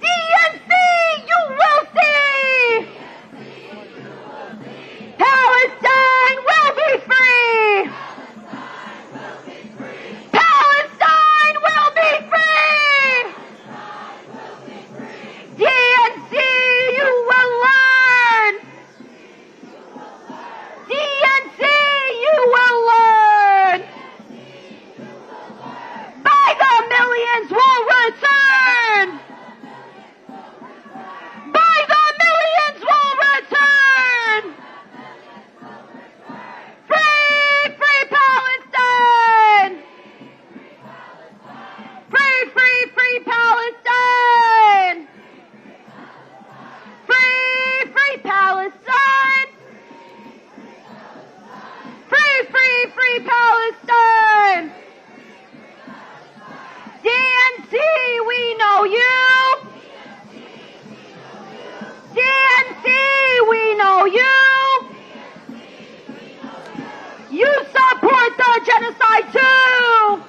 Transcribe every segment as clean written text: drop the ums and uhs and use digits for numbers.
DNC, you will see! Palestine will be free! Palestine will be free! DNC, you will learn! DNC, you will learn! By the millions will return! By the millions will return! Free, free Palestine! Free, free, free Palestine! Free, free Palestine! Free, free, free Palestine! DNC, we know you! DNC, we know you! You support the genocide too!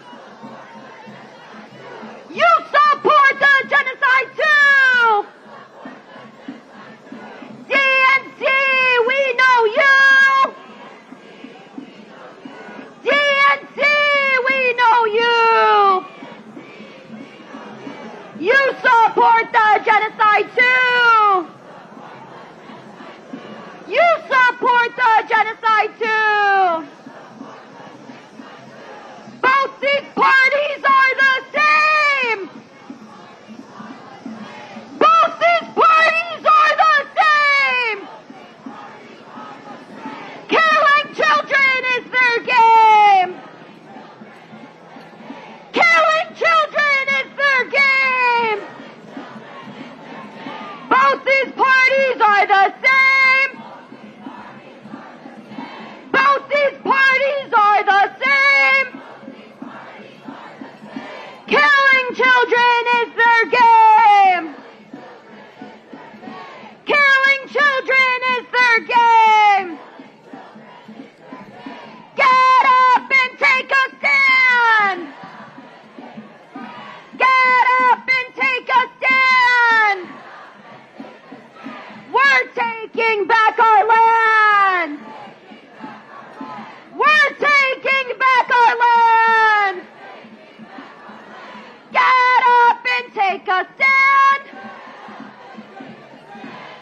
You support the genocide too! DNC, we know you! DNC, we know you! You support the genocide too! You support the genocide too! Both these parties are the same! Both these parties are the same! Killing children is their game! Killing children is their game! Both these parties are the same! Both these parties are the same! Killing children is their game! Killing children is their game! Get up and take a stand! Get up and take a stand! We're taking back our land! We're taking back our land! Get up and take a stand!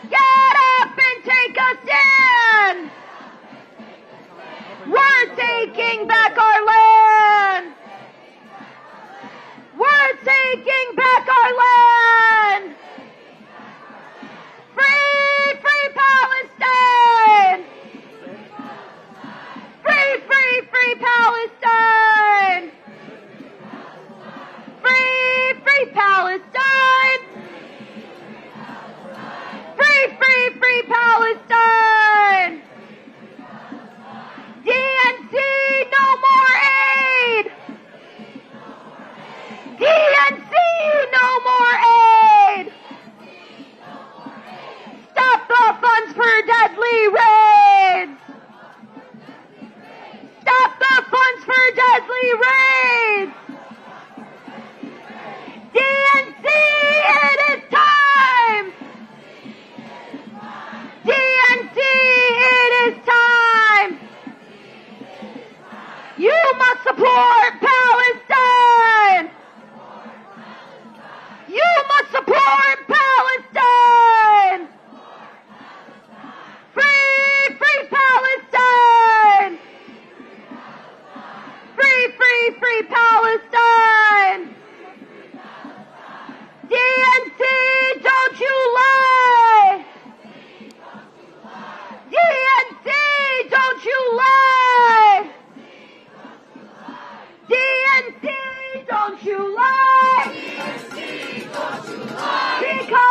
Get up and take a stand! We're taking back our land! We're taking back our land! Free, free Palestine! Free, free, free Palestine! Free, free Palestine! Free, free, free Palestine! DNC, no more aid! DNC, no more aid! Stop the funds for deadly raids! Stop the funds for deadly raids! DNC, it is time! DNC, it is time! You must support Palestine! You must support Palestine! Free, free Palestine! Free, free, free Palestine! DNC, don't you lie! DNC, don't you lie! DNC, don't you lie! DNC, don't you lie! Because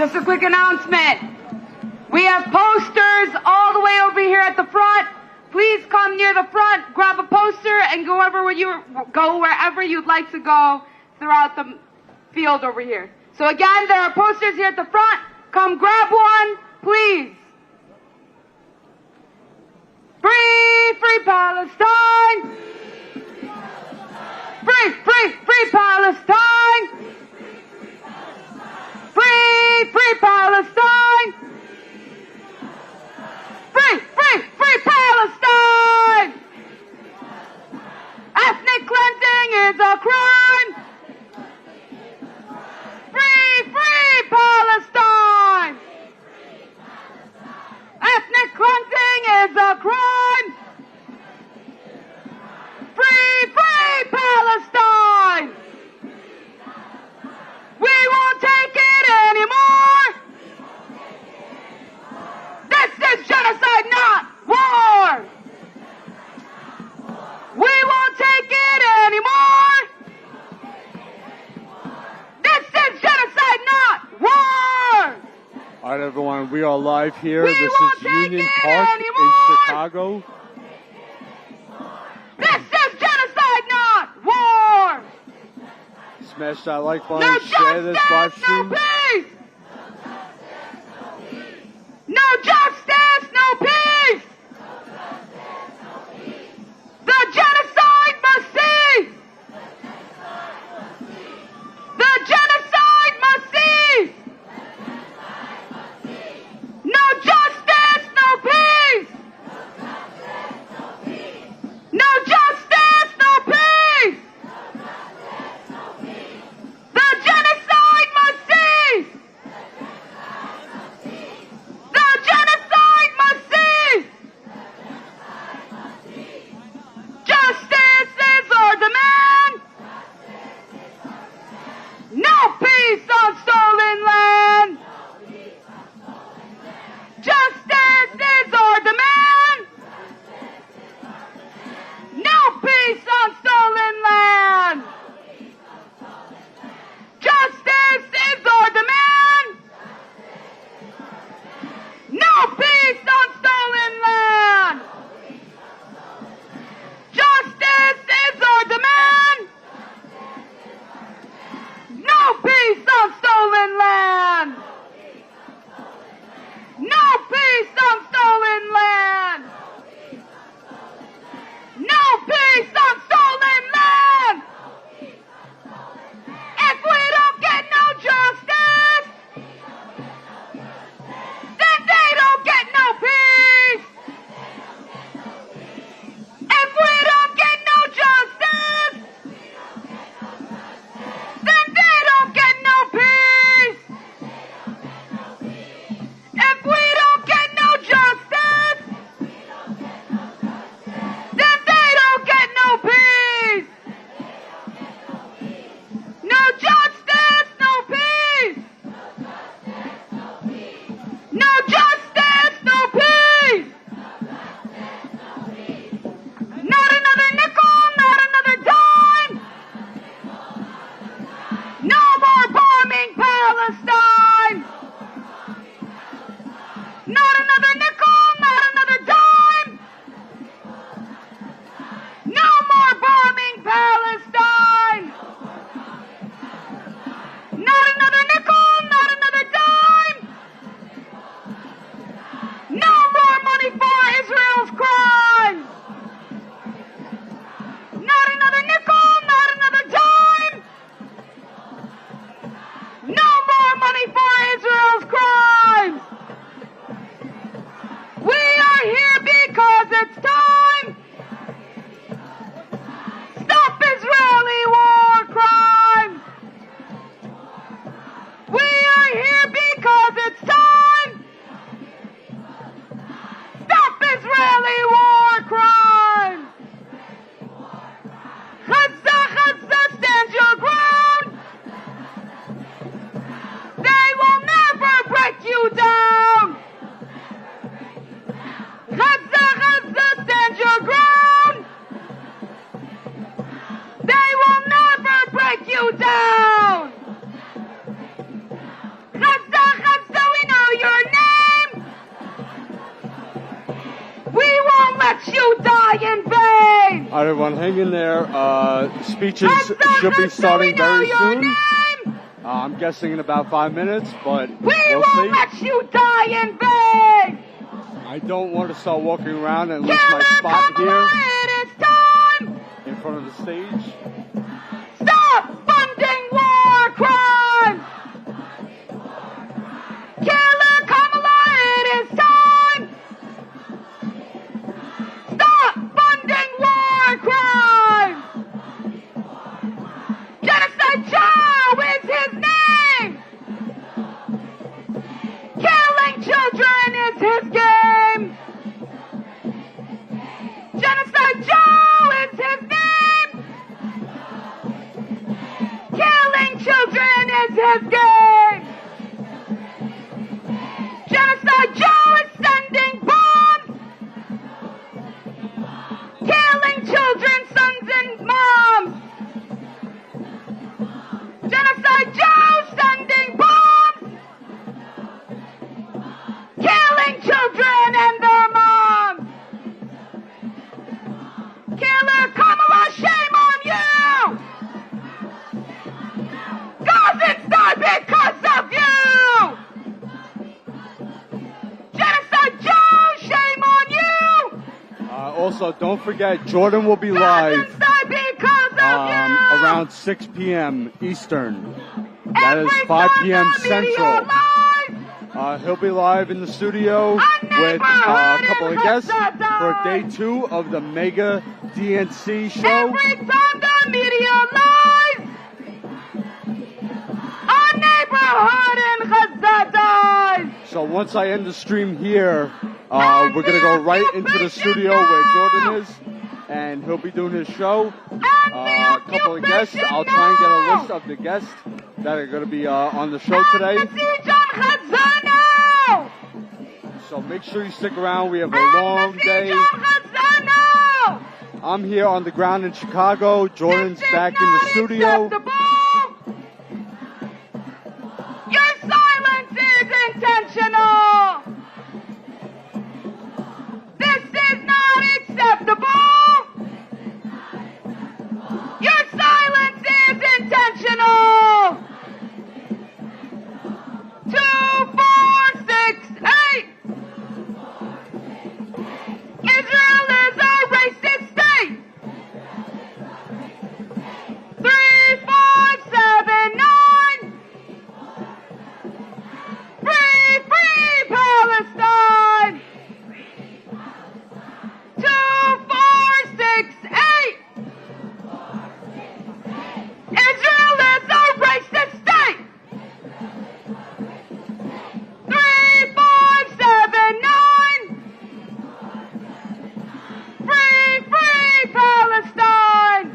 Just a quick announcement. We have posters all the way over here at the front. Please come near the front, grab a poster, and go wherever you'd like to go throughout the field over here. So again, there are posters here at the front. Come grab one, please. Free, free Palestine! Free, free, free Palestine! Free, free Palestine! Free, free, free Palestine! Ethnic cleansing is a crime! Free, free Palestine! Ethnic cleansing is a crime! Free, free Palestine! We won't take it anymore! This is genocide, not war! We won't take it anymore! This is genocide, not war! All right, everyone, we are live here. This is Union Park in Chicago. This is genocide, not war! Smash that like button, share this live stream. No peace! No justice, no peace! The genocide must cease! The genocide must cease! No justice, no peace! No justice, no peace! The genocide must cease! The genocide must cease! Justice is our demand! No peace on stolen land! Justice is our demand! No peace on stolen land! Justice is our demand! No peace on stolen land! Justice is our demand! No peace on stolen land! No peace on stolen land! No peace on stolen land! If we don't get no justice, then they don't get no peace! If we don't get no justice, then they don't get no peace! If we don't get no justice, then they don't get no peace! No justice, no peace! No justice, no peace! Not another nickel, not another dime! No more bombing Palestine! Not another nickel, not another dime! No more bombing Palestine! Not another nickel, not another dime! No more money for Israel's crimes! Not another nickel, not another dime! No more money for Israel's crimes! We are here because it's time! Stop Israeli war crimes! We are here because it's time! Stop Israeli war crimes! Gaza, Gaza, stand your ground! They will never break you down! Gaza, Gaza, stand your ground! They will never break you down! Gaza, Gaza, All right, everyone, hang in there. Speeches should be starting very soon. I'm guessing in about 5 minutes, but we'll see. We won't let you die in vain. I don't want to start walking around and lose my spot here It is time. in front of the stage. Stop funding war crimes. Killer Kamala, it is time. Stop funding war crimes. Genocide Joe is his name. Killing children is his game. Genocide Joe is his name. Killing children is his game. Genocide Joe is sending bombs. Killing children, sons and moms. Genocide Joe sending bombs. Killing children and their moms. Killer Kamala, shame on you. Gazans die because of you. Genocide Joe, shame on you. Also, don't forget, Jordan will be live Gazans die because of you. around 6 p.m. Eastern. That is 5 p.m. Central. He'll be live in the studio with a couple of guests for day 2 of the Mega DNC show. Every time the media lies, our neighborhood in Gaza dies. So once I end the stream here, we're going to go right into the studio where Jordan is, and he'll be doing his show. A couple of guests. I'll try and get a list of the guests that are going to be on the show today. So make sure you stick around. We have a long day. I'm here on the ground in Chicago. Jordan's back in the studio. Your silence is intentional. This is not acceptable. Your silence is intentional. 2, 4, 6, 8. Israel is a racist state. 3, 5, 7, 9. Free Palestine. 2, 4, 6, 8. Israel is a racist state. 3, 5, 7, 9. Free Palestine.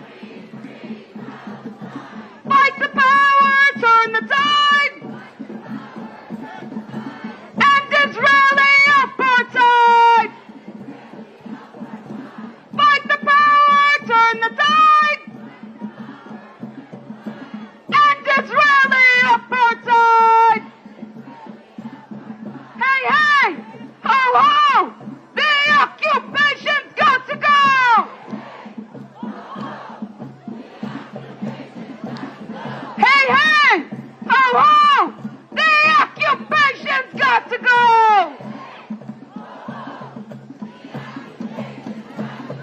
Fight the power, turn the tide. End Israeli apartheid. Fight the power, turn the tide. End Israeli apartheid. Hey, ho, ho! The occupation's got to go! Hey, ho, ho! The occupation's got to go!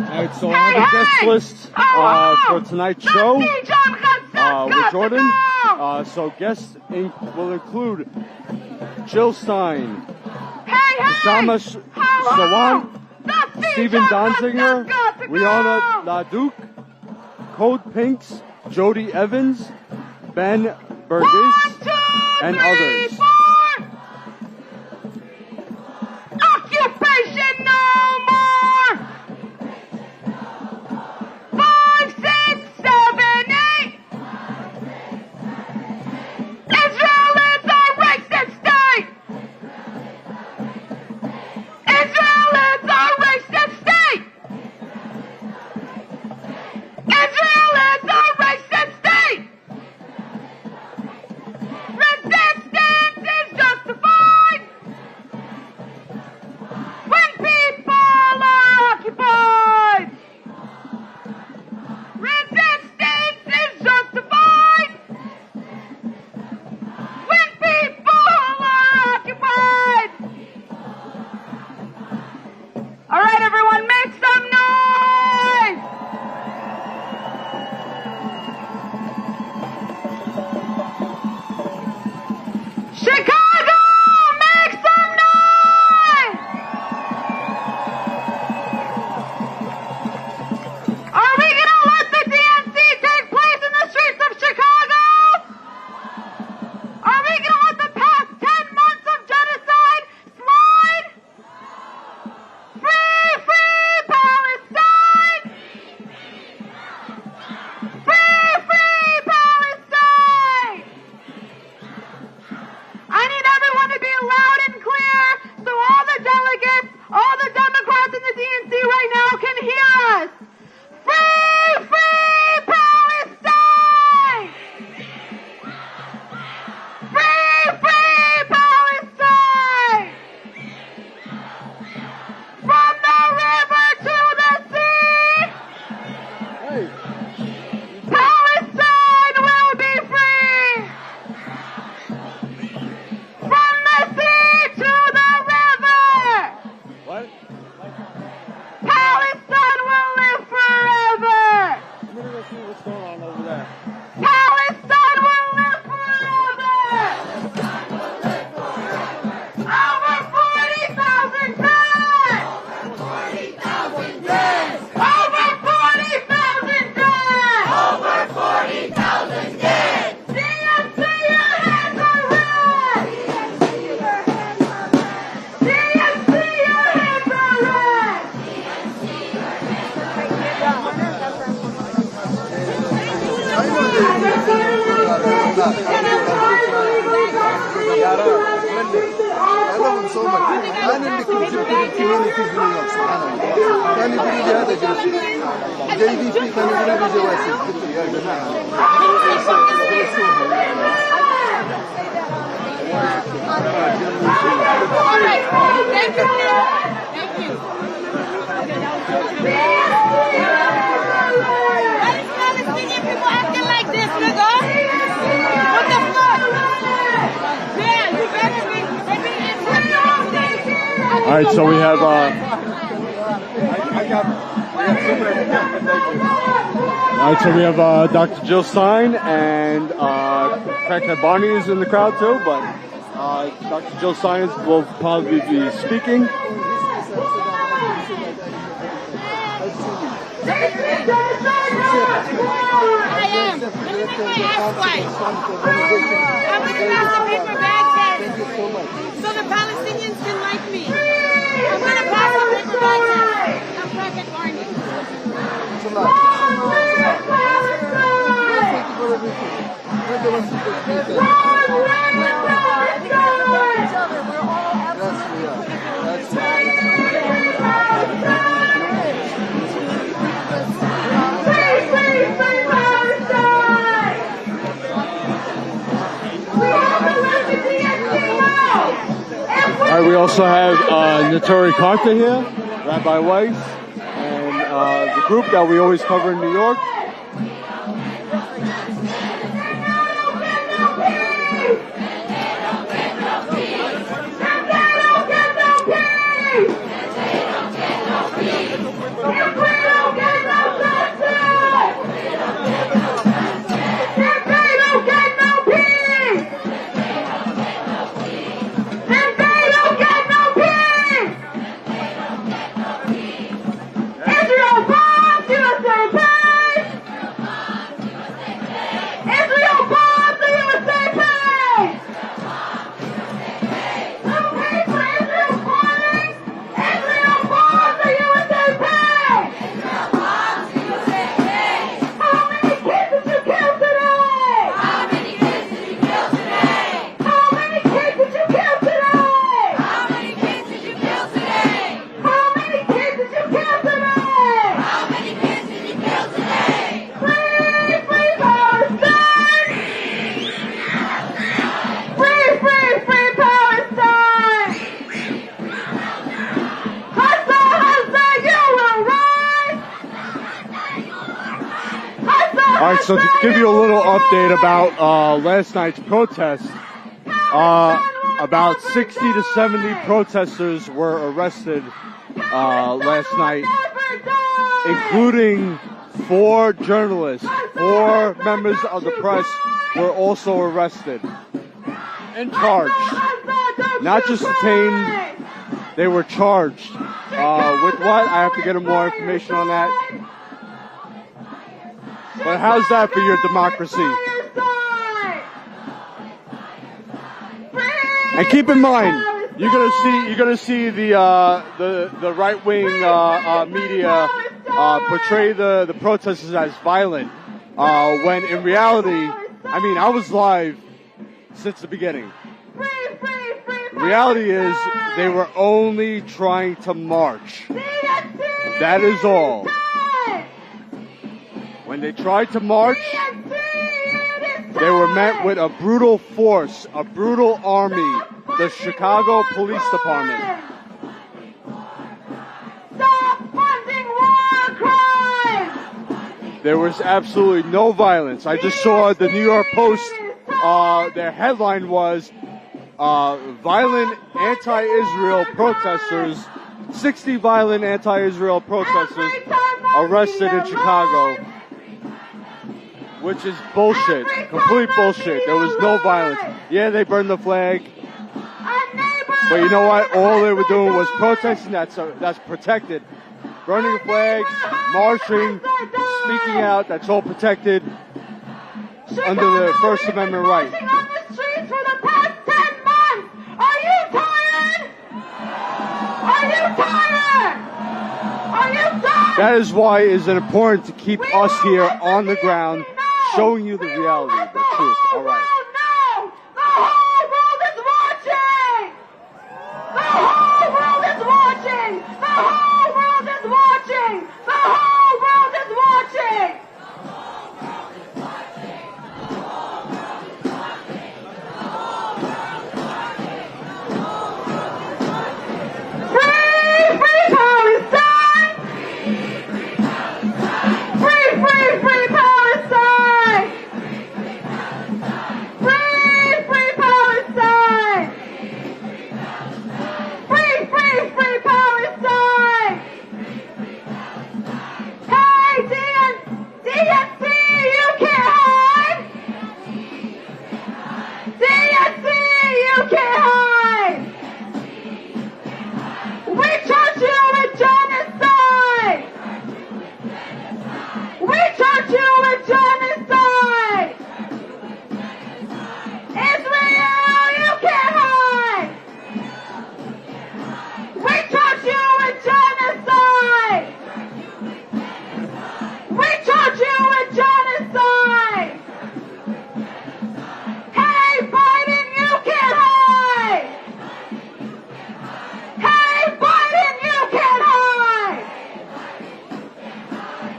Alright, so I have a guest list for tonight's show with Jordan. So guests will include Jill Stein, Osama Sawant, Stephen Donziger, Rihanna LaDuke, Code Pinks, Jody Evans, Ben Burgess, and others. Occupation no more! 5, 6, 7, 8. Israel is a racist state! Israel is a racist state! Israel is a racist state! Resistance Chicago, make some noise! Are we going to let the DNC take place in the streets of Chicago? Are we going to let the past 10 months of genocide slide? Free, free Palestine! Free, free Palestine! I need everyone to be loud and clear so all the delegates, all the Democrats in the DNC right now can hear us. Free, free Palestine! Free, free Palestine! From the river to the sea, Palestine will be free! From the sea to the river, What? Palestine will live forever! I'm gonna go see what's going on over there. Palestine will live forever! Over 40,000 dead! Over 40,000 dead! Over 40,000 dead! DNC, your hands are red! DNC, your hands are red! I love him so much. أنا اللي كنت في community في نيويورك سبحان الله. كان يقول لي هذا جنسي. جايبين فيه كانوا يقولوا لي جواسيس. قلت له يا جماعة. Thank you. Why is Palestinian people acting like this, nigga? What the fuck? Yeah, you better be All right, so we have Dr. Jill Stein and Crackhead Barney is in the crowd too, but Dr. Jill Stein will probably be speaking. I am. Let me make my ass white. I'm gonna pass the paper bag test so the Palestinians can like me. I'm gonna pass the paper bag test. I'm Crackhead Barney. All right, we also have Notori Carter here, Rabbi Weiss, and the group that we always cover in New York. All right, so to give you a little update about last night's protest, about 60 to 70 protesters were arrested last night, including 4 journalists. 4 members of the press were also arrested. and charged. Not just detained, they were charged. With what? I have to get more information on that. But how's that for your democracy? And keep in mind, you're gonna see the right wing media portray the protesters as violent, when in reality, I mean, I was live since the beginning. The reality is they were only trying to march. That is all. When they tried to march, they were met with a brutal force, a brutal army, the Chicago Police Department. Stop funding war crimes! There was absolutely no violence. I just saw the New York Post, their headline was, violent anti-Israel protesters, 60 violent anti-Israel protesters arrested in Chicago. Which is bullshit. Complete bullshit. There was no violence. Yeah, they burned the flag. But you know what? All they were doing was protesting. That's protected. Burning the flag, marching, speaking out. That's all protected under the First Amendment right. On the streets for the past 10 months. Are you tired? Are you tired? Are you tired? That is why it is important to keep us here on the ground, showing you the reality, the truth. All right. The whole world is watching. The whole world is watching. The whole world is watching. The whole world is watching. Free, free Palestine. Free, free, free Palestine. Free, free Palestine. Free, free, free Palestine. Hey, DNC, you can't hide. DNC, you can't hide. We charge you with genocide. We charge you with genocide. Israel, you can't hide. We charge you with genocide. We charge you with genocide. Hey, Biden, you can't hide. Hey, Biden, you can't hide.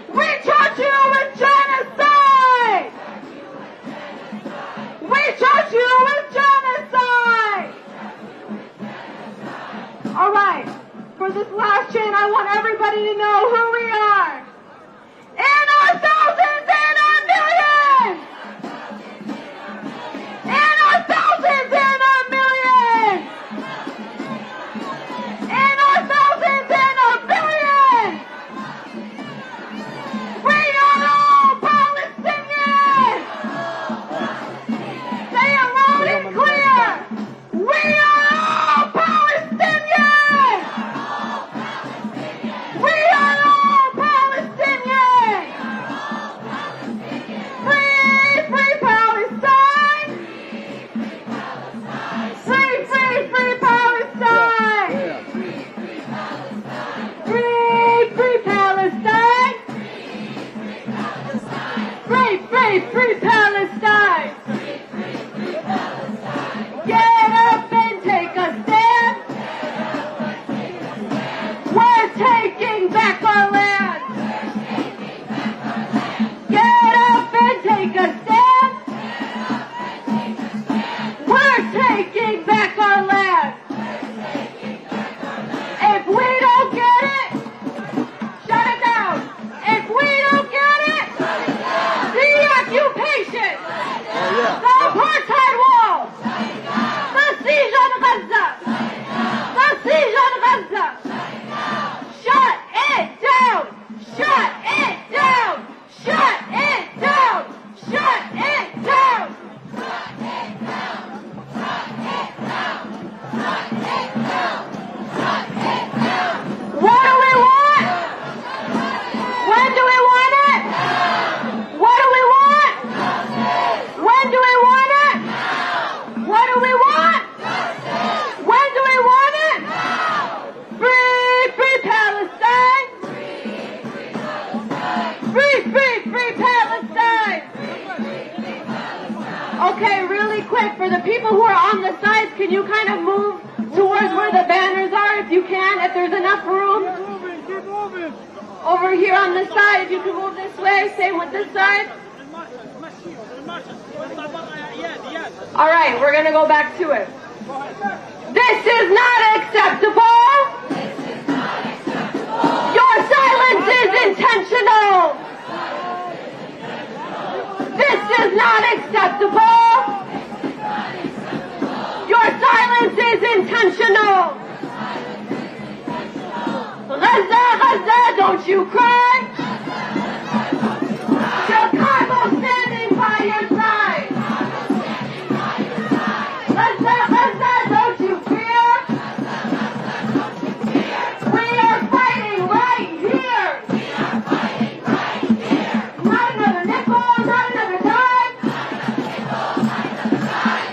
We charge you with genocide. We charge you with genocide. All right. For this last chant, I want everybody to know who we are. In our thousands and our millions. In our thousands and our millions. In our thousands and our billions. We are all Palestinians. Say it loud and clear. We are all Palestinians. We are all Palestinians. on the sides, can you kind of move towards where the banners are if you can, if there's enough room? Keep moving. Over here on this side, if you can move this way, same with this side. All right, we're going to go back to it. This is not acceptable. Your silence is intentional. This is not acceptable. Your silence is intentional. Gaza, Gaza, don't you cry. Chicago standing by your side. Gaza, Gaza, don't you fear. We are fighting right here. Not another nickel, not another dime.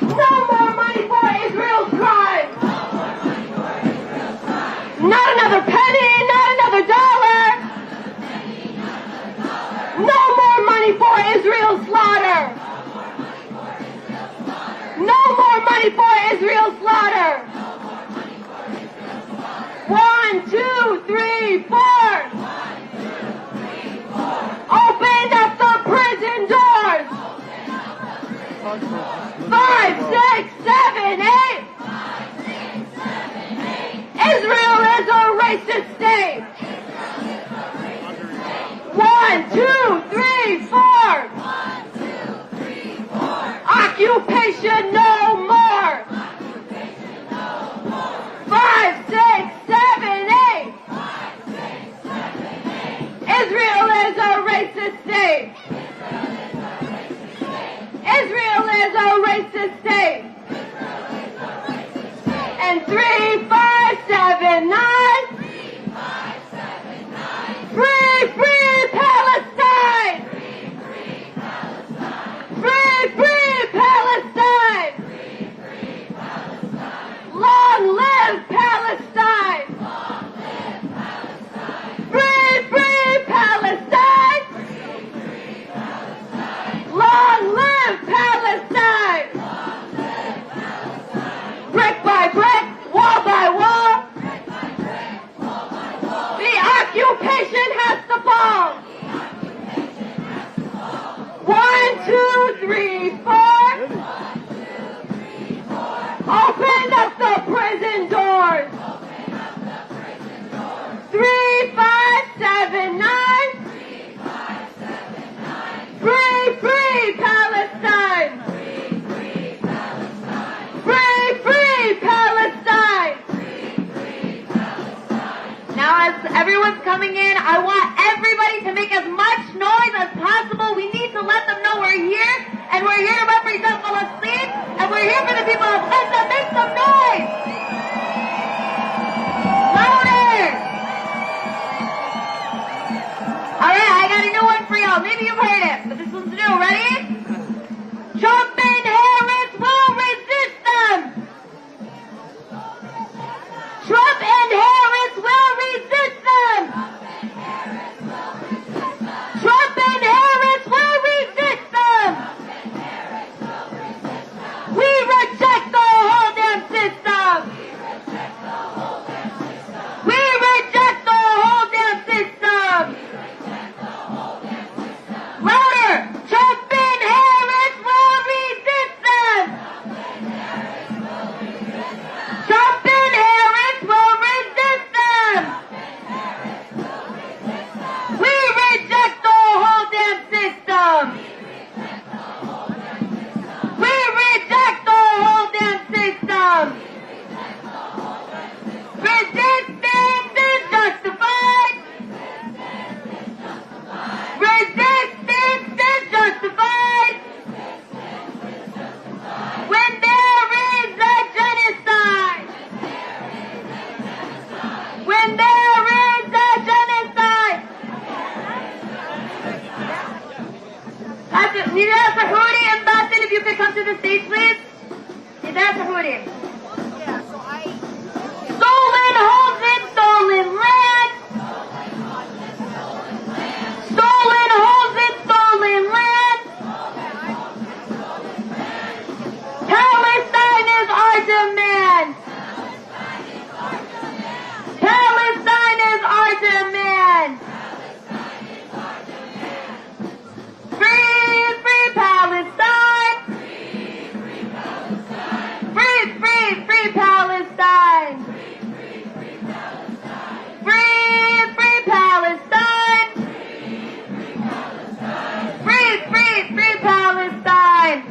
No more money for Israel's crime. Not another penny, not another dollar. No more money for Israel's slaughter. No more money for Israel's slaughter. 1, 2, 3, 4. Open up the prison doors. 5, 6, 7, 8. Israel is a racist state. 1, 2, 3, 4. Occupation no more. 5, 6, 7, 8. Israel is a racist state. Israel is a racist state. And 3, 5, 7, 9. Free, free Palestine! Free, free Palestine! Long live Palestine! Free, free Palestine! Long live Palestine! Brick by brick, wall by wall. The occupation has to fall. 1, 2, 3, 4. Open up the prison doors. 3, 5, 7, 9. Free, free Palestine. Free, free Palestine. Now as everyone's coming in, I want everybody to make as much noise as possible. We need to let them know we're here, and we're here to represent Palestine, and we're here for the people of Gaza. Make some noise! Louder! Alright, I got a new one for y'all. Maybe you've heard it, but this one's new. Ready? Trump and Harris will resist them! Trump and Harris will resist them! Trump and Harris will resist them! We reject the whole damn system! We reject the whole damn system! Louder! Trump and Harris will resist them! Trump and Harris will resist them! We reject the whole damn system! We reject the whole damn system! Resistance is justified! Resistance is justified! When there is a genocide! When there is a genocide! Nida Sahuri and Batin, if you could come to the stage, please. Nida Sahuri. Stolen homes and stolen land! Stolen homes and stolen land! Palestine is free, free Palestine! Free, free Palestine! Free, free, free Palestine!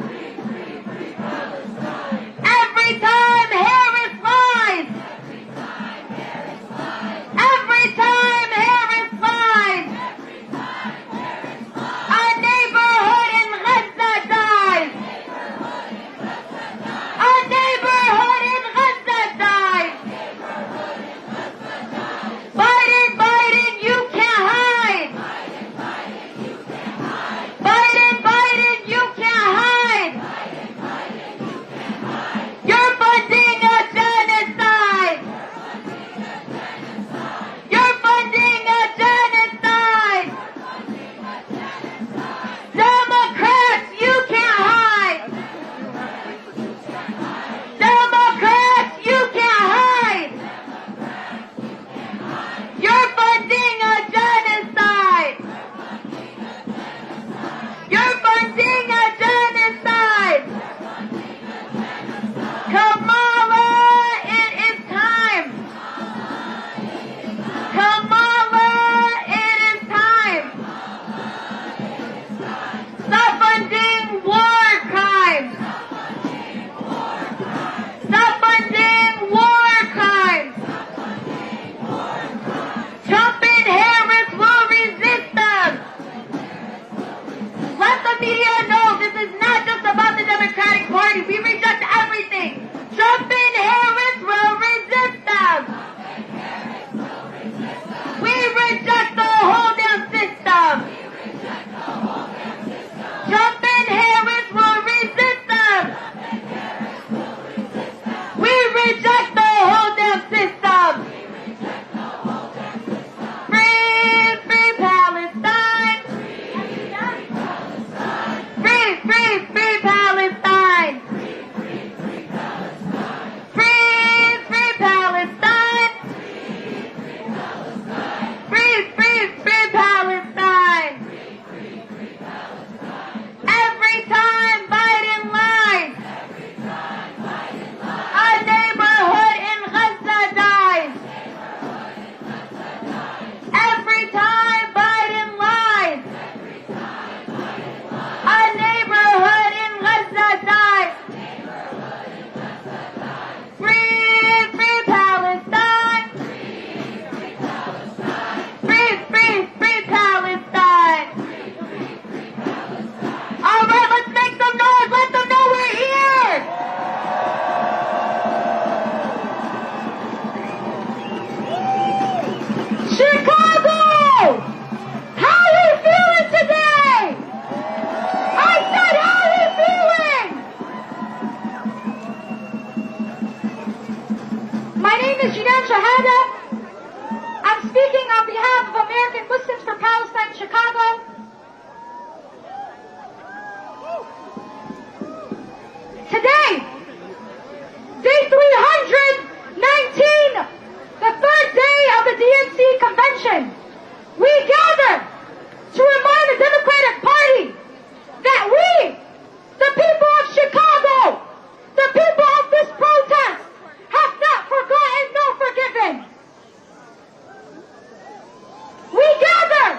Every time Harris lies! Every time Harris lies! A neighborhood in Gaza dies! A neighborhood in Gaza dies! Biden, Biden, you can't hide! Biden, Biden, you can't hide! You're funding a genocide! You're funding a genocide! Democrats, you can't hide! Democrats, you can't hide! You're funding a genocide! You're funding a genocide! Kamala, it is time! Kamala, it is time! Stop funding war crimes! Stop funding war crimes! Trump and Harris will resist them! Let the media know this is not just about the Democratic Party. We reject everything. Trump and Harris will resist them. We reject the whole damn system. Trump and Harris will resist them. We reject the whole damn system. Free, free Palestine. Free, free, free Palestine. Free, free Palestine. Free, free, free Palestine. Every time Biden lies, a neighborhood in Gaza dies. Every time Biden lies, a neighborhood in Gaza dies. Free, free Palestine. Free, free, free Palestine. All right, let's make some noise. Let them know we're here. Chicago! How are we feeling today? I said, how are we feeling? My name is Jon Farina. I'm speaking on behalf of American Muslims for Palestine, Chicago. Today, day 319, the third day of the DNC convention, we gather to remind the Democratic Party that we, the people of Chicago, the people of this protest, have not forgotten nor forgiven. We gather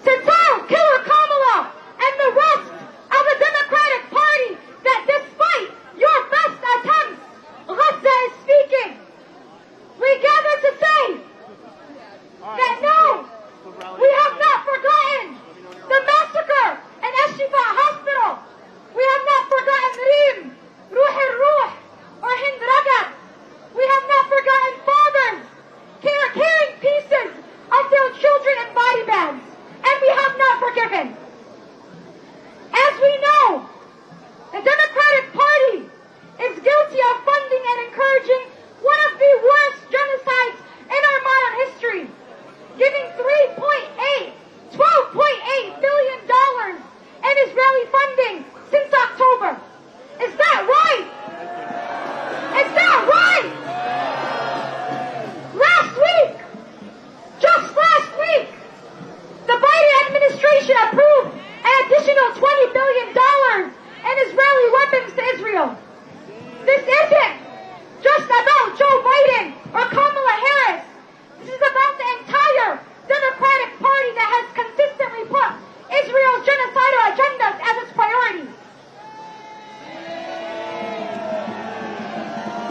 to tell Killer Kamala and the rest of the Democratic Party that despite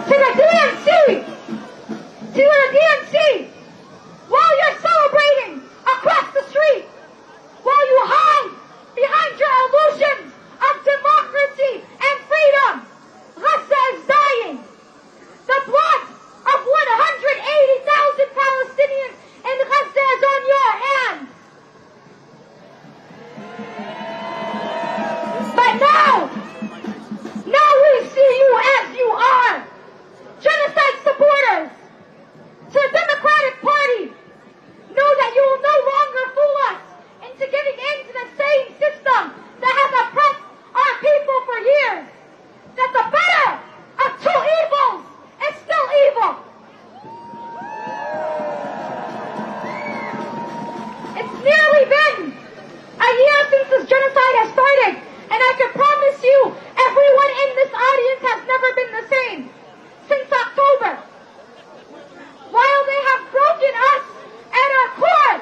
To the DNC! To the DNC! While you're celebrating across the street, while you hide behind your illusions of democracy and freedom, Gaza is dying. The blood of 180,000 Palestinians in Gaza is on your hands. But now we see you as you are. Genocide supporters to the Democratic Party, know that you will no longer fool us into giving in to the same system that has oppressed our people for years. That the better of two evils is still evil. It's nearly been a year since this genocide has started, and I can promise you, everyone in this audience has never been the same since October. While they have broken us at our core,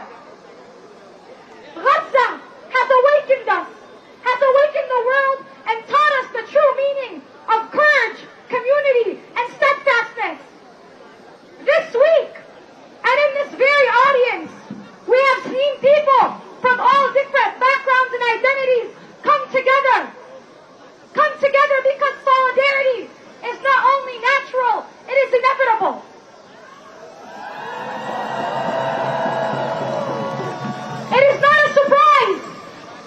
Gaza has awakened us, has awakened the world, and taught us the true meaning of courage, community, and steadfastness. This week, and in this very audience, we have seen people from all different backgrounds and identities come together. Come together because solidarity is not only natural, it is inevitable. It is not a surprise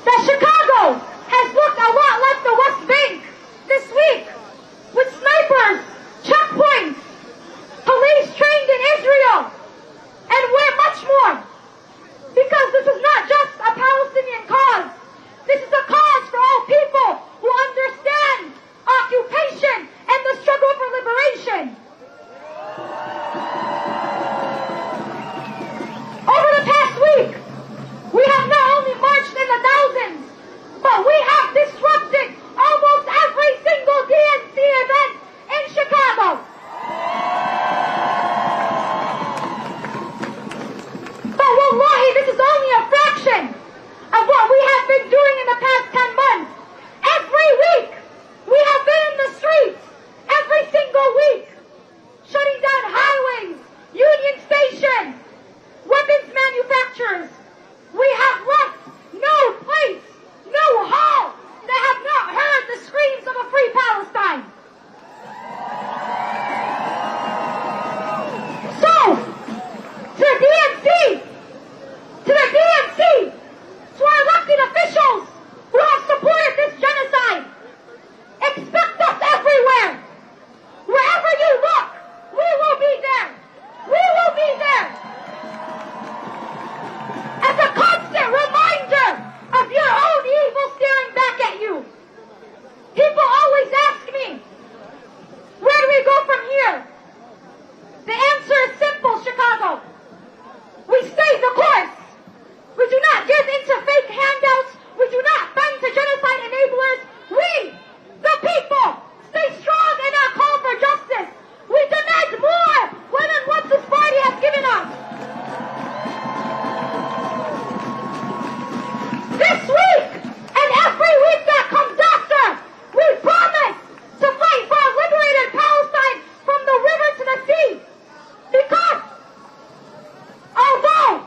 that Chicago has looked a lot like the West Bank this week, with snipers, checkpoints, police trained in Israel, and much more. Because this is not just a Palestinian cause. This is a cause for all people who understand occupation and the struggle for liberation. Over the past week, we have not only marched in the thousands, but we have disrupted almost every single DNC event in Chicago. But wallahi, this is only a fraction of what we have been doing in the past 10 months. Every week, we have been in the streets, every single week, shutting down highways, Union Station, weapons manufacturers. We have left no place, no hall that have not heard the screams of a free Palestine. So, to the DNC, to our elected officials who have supported this genocide, expect us everywhere. Wherever you look, we will be there. We will be there. As a constant reminder of your own evil staring back at you. People always ask me, where do we go from here? The answer is simple, Chicago. We stay the course. We do not give in to fake handouts. We do not bend to genocide enablers. We, the people, stay strong in our call for justice. We demand more than what this party has given us. This week, and every week that comes after, we promise to fight for a liberated Palestine from the river to the sea. Because although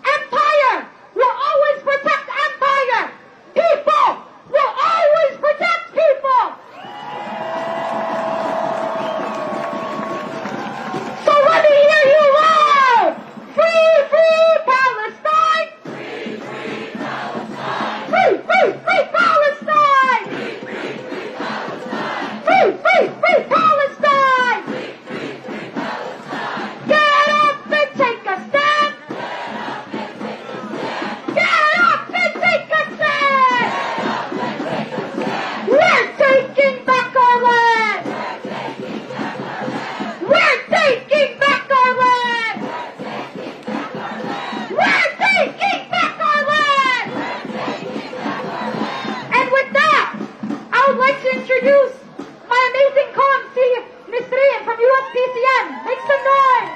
empire will always protect empire, people will always protect people. So let me hear you loud. Free, free Palestine. Free, free Palestine. Free, free, free Palestine. Free, free, free Palestine. Free, free, free Palestine. Free, free, free Palestine. Get up and take a stand. Get up and take a stand. We're taking back our land. We're taking back our land. We're taking back our land. And with that, I would like to introduce my amazing co-MC, Ms. Reen from USPCN. Make some noise.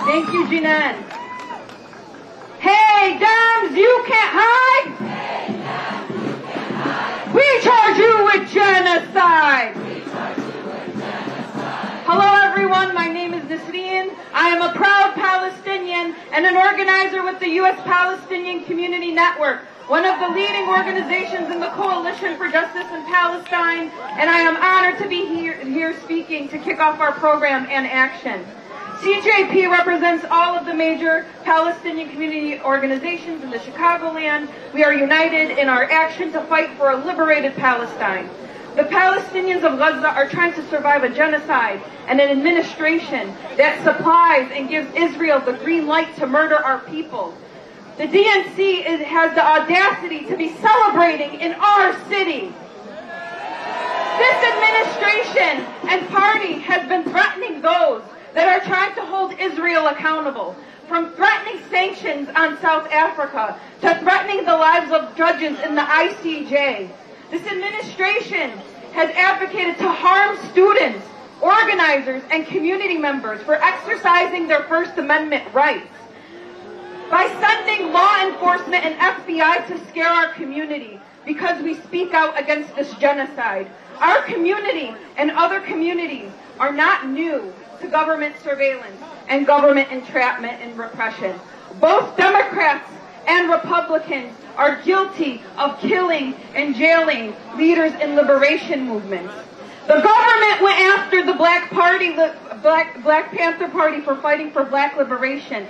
Thank you, Jinan. Hey, Dams, you can't hide. We We charge you with genocide! Hello everyone, my name is Nasreen. I am a proud Palestinian and an organizer with the U.S. Palestinian Community Network, one of the leading organizations in the Coalition for Justice in Palestine, and I am honored to be here speaking to kick off our program and action. CJP represents all of the major Palestinian community organizations in the Chicagoland. We are united in our action to fight for a liberated Palestine. The Palestinians of Gaza are trying to survive a genocide and an administration that supplies and gives Israel the green light to murder our people. The DNC has the audacity to be celebrating in our city. This administration and party has been threatening those that are trying to hold Israel accountable, from threatening sanctions on South Africa to threatening the lives of judges in the ICJ. This administration has advocated to harm students, organizers, and community members for exercising their First Amendment rights by sending law enforcement and FBI to scare our community because we speak out against this genocide. Our community and other communities are not new to government surveillance and government entrapment and repression. Both Democrats and Republicans are guilty of killing and jailing leaders in liberation movements. The government went after the Black Panther Party for fighting for black liberation.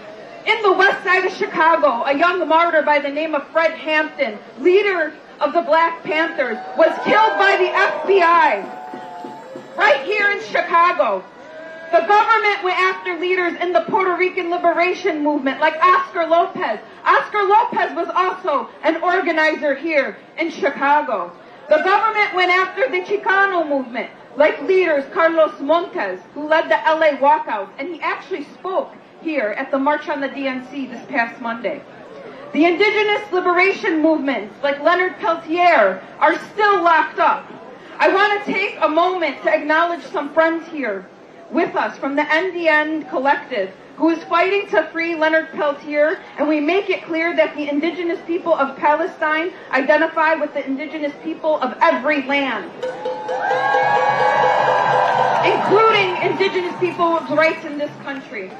In the west side of Chicago, a young martyr by the name of Fred Hampton, leader of the Black Panthers, was killed by the FBI right here in Chicago. The government went after leaders in the Puerto Rican liberation movement like Oscar Lopez. Oscar Lopez was also an organizer here in Chicago. The government went after the Chicano movement like leaders Carlos Montes, who led the LA walkout, and he actually spoke here at the March on the DNC this past Monday. The indigenous liberation movements like Leonard Peltier are still locked up. I want to take a moment to acknowledge some friends here with us from the NDN collective who is fighting to free Leonard Peltier, and we make it clear that the indigenous people of Palestine identify with the indigenous people of every land, including indigenous people's rights in this country.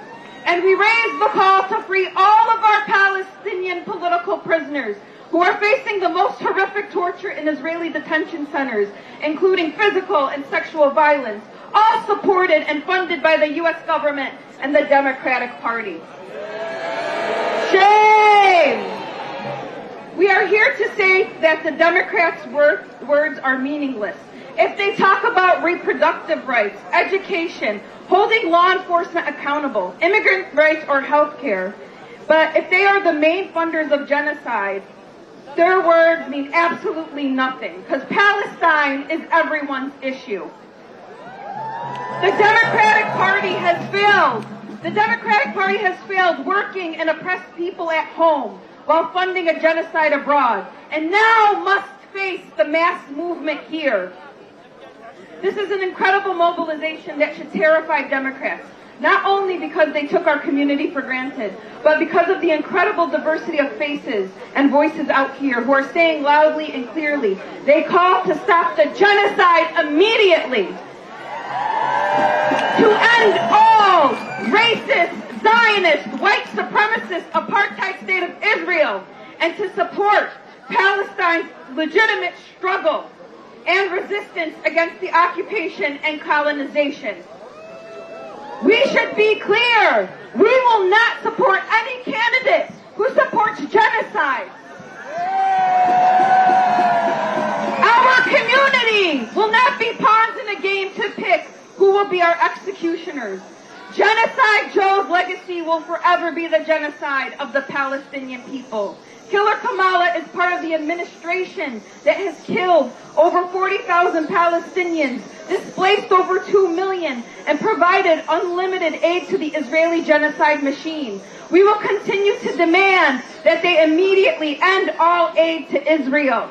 And we raise the call to free all of our Palestinian political prisoners who are facing the most horrific torture in Israeli detention centers, including physical and sexual violence, all supported and funded by the U.S. government and the Democratic Party. Shame! We are here to say that the Democrats' words are meaningless. If they talk about reproductive rights, education, holding law enforcement accountable, immigrant rights, or health care, but if they are the main funders of genocide, their words mean absolutely nothing, because Palestine is everyone's issue. The Democratic Party has failed. The Democratic Party has failed working and oppressed people at home while funding a genocide abroad, and now must face the mass movement here. This is an incredible mobilization that should terrify Democrats, not only because they took our community for granted, but because of the incredible diversity of faces and voices out here who are saying loudly and clearly, they call to stop the genocide immediately, to end all racist, Zionist, white supremacist, apartheid state of Israel, and to support Palestine's legitimate struggle and resistance against the occupation and colonization. We should be clear. We will not support any candidate who supports genocide. Our community will not be pawns in a game to pick who will be our executioners. Genocide Joe's legacy will forever be the genocide of the Palestinian people. Killer Kamala is part of the administration that has killed over 40,000 Palestinians, displaced over 2 million, and provided unlimited aid to the Israeli genocide machine. We will continue to demand that they immediately end all aid to Israel.